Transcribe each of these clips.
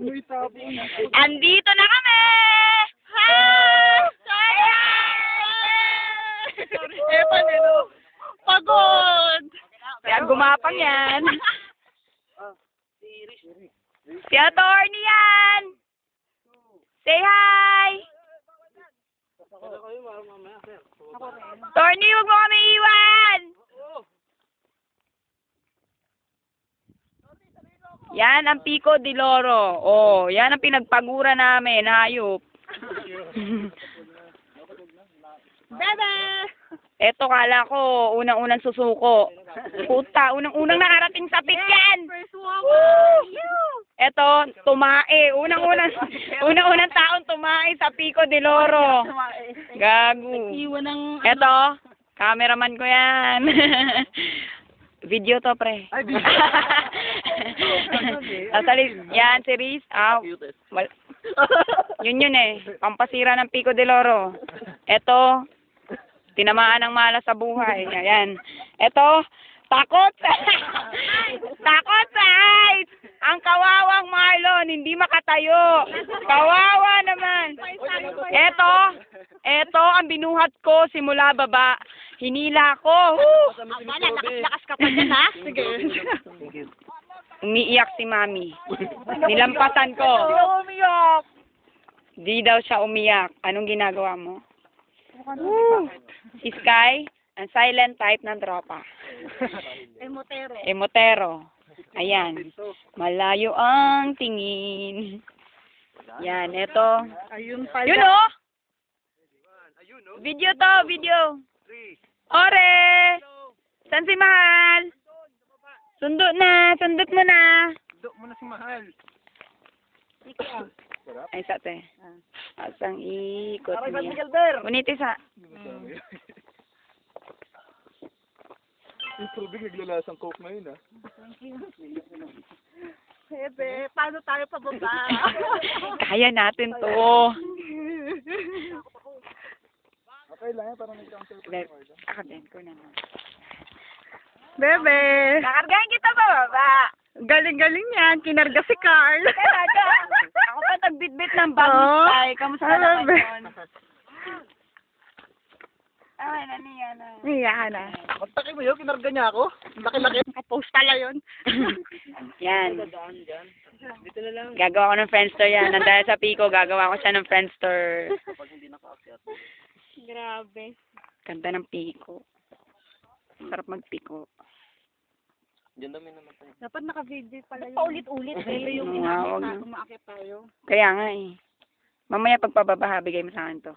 Andito na kami! Ha! Ewan, no? Pagod! Kaya gumapang yan. Si attorney yan! Say hi! Attorney, huwag mo kami iwan! Yan ang Pico de Loro. Oh, yan ang pinagpagura namin, hayop. Bebe! Eto, kala ko, unang-unang susuko. Puta, unang-unang nakarating sa pit yan! First woman! Eto, tumae. Unang-unang taon tumae sa Pico de Loro. Gago. Iwan ng... Eto, cameraman ko yan. Video to, pre. Ay, video. Yan, si Riz. Yun eh. Pampasira ng Pico de Loro. Eto, tinamaan ng malas sa buhay. Ayan. Eto, takot. Takot sa height. Ang kawawang Marlon, hindi makatayo. Kawawa naman. Eto, ang binuhat ko simula baba. Hinila ko. Lakas ka pa dyan, ha? Sige. Umiiyak si Mami. Nilampasan ko. Hindi ako umiyak. Di daw siya umiyak. Anong ginagawa mo? Si Sky, ang silent type ng tropa. Emotero. Emotero. Ayan. Malayo ang tingin. Yan, eto. Ayun pala. Yun oh! Video to, video. Ore! San si Mahal? Sundot mo na. Sundot mo na si Mahal. Ay, sate. Asang ikot Aray, San niya. Miguel Ber. Unitis ha. Yung tubig naglalasang coke na yun, ah. Bebe, paano tayo pababa? Kaya natin to. Okay lang yan, parang nag-counter pa yung order. Akaden ko na. Bebe. Kakargahin kita ba, baba? Galing-galing yan. Kinarga si Carl. Talaga. Ako pa nagbitbit ng bag ni Oo. Sky. Kamusta Ano, naman be? yun? Ay, naniya na. Iyakan na. Magtaki mo yun, kinarga niya ako. Laki-laki. Nakapost pala yun. Yan. Dito na lang. Gagawa ko ng Friendster yan. Nandahil sa Pico, gagawa ko siya ng Friendster. Kapag hindi nakaakyat. Grabe. Ganda ng Pico. Sarap mag-Pico. Diyan dami naman tayo. Dapat naka-video pala yun. Paulit-ulit. Bebe yung Wow, inakit na umaakit tayo. Kaya nga eh. Mamaya pagpababa, bigay mo sa akin to.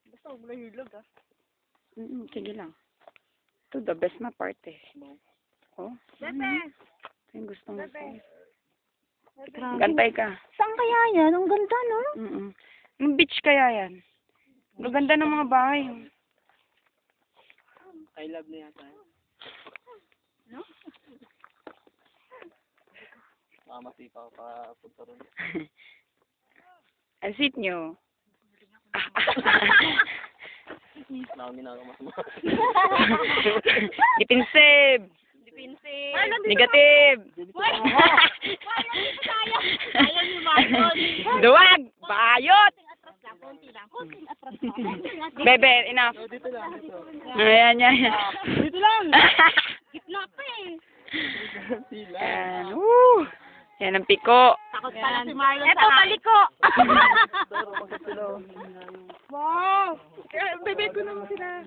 Basta huwag mo hilog, ah. Sige lang. Ito the best na part eh. Oh. Bebe! Ito yung gusto mo. Bebe! Gantay ka. Saan kaya yan? Ang ganda, no? Yung beach kaya yan. Gaganda ng mga bahay. I love niya yata. No? Masipa ko pa punta rin. Ang seat nyo. Minaw masama. Defensive. Defensive. Negative. Ayaw ni Marlon. Duwag. Bayot. Konti lang. Konting atras lang. Bebe, enough. Dito lang, dito. Ayan, yan. Dito lang. Gitna pa eh. Sila. Yan. Woo. Yan ang Pico. Takot pala si Marlon. Eto, paliko. Wow. Bebe ko naman sila.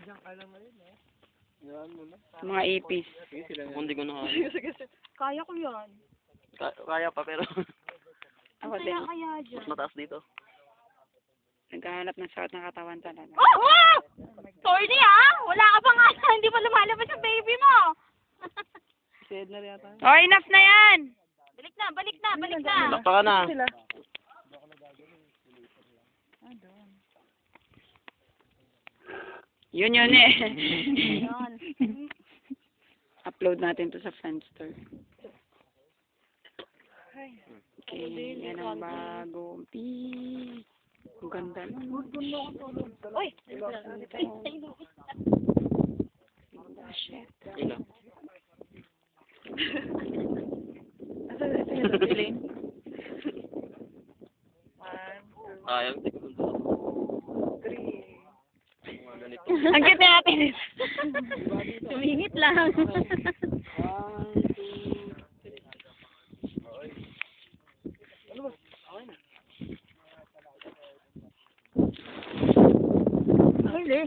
Yan mo na. Mga ipis. Hindi ko na Kaya ko yan. kaya pa pero Ako din. Kaya dyan. mas mataas dito. Naghahanap ng sakit ng katawan talaga. Oh! Sorry ah! Wala ka pa nga. Hindi pa lumalabas yung baby mo. Si Edna rin yata. Oh, enough na yan. Balik na. Lakpa ka na. Yun eh. Yan. Upload natin to sa Friendster. Okay, yan ang bagong pic. Ang ganda nun. Uy! Shit. Ila. Ito yung Sayang, hindi ko mundo. Mga ganito. Ang cute ni ate. Sumingit lang. Huli.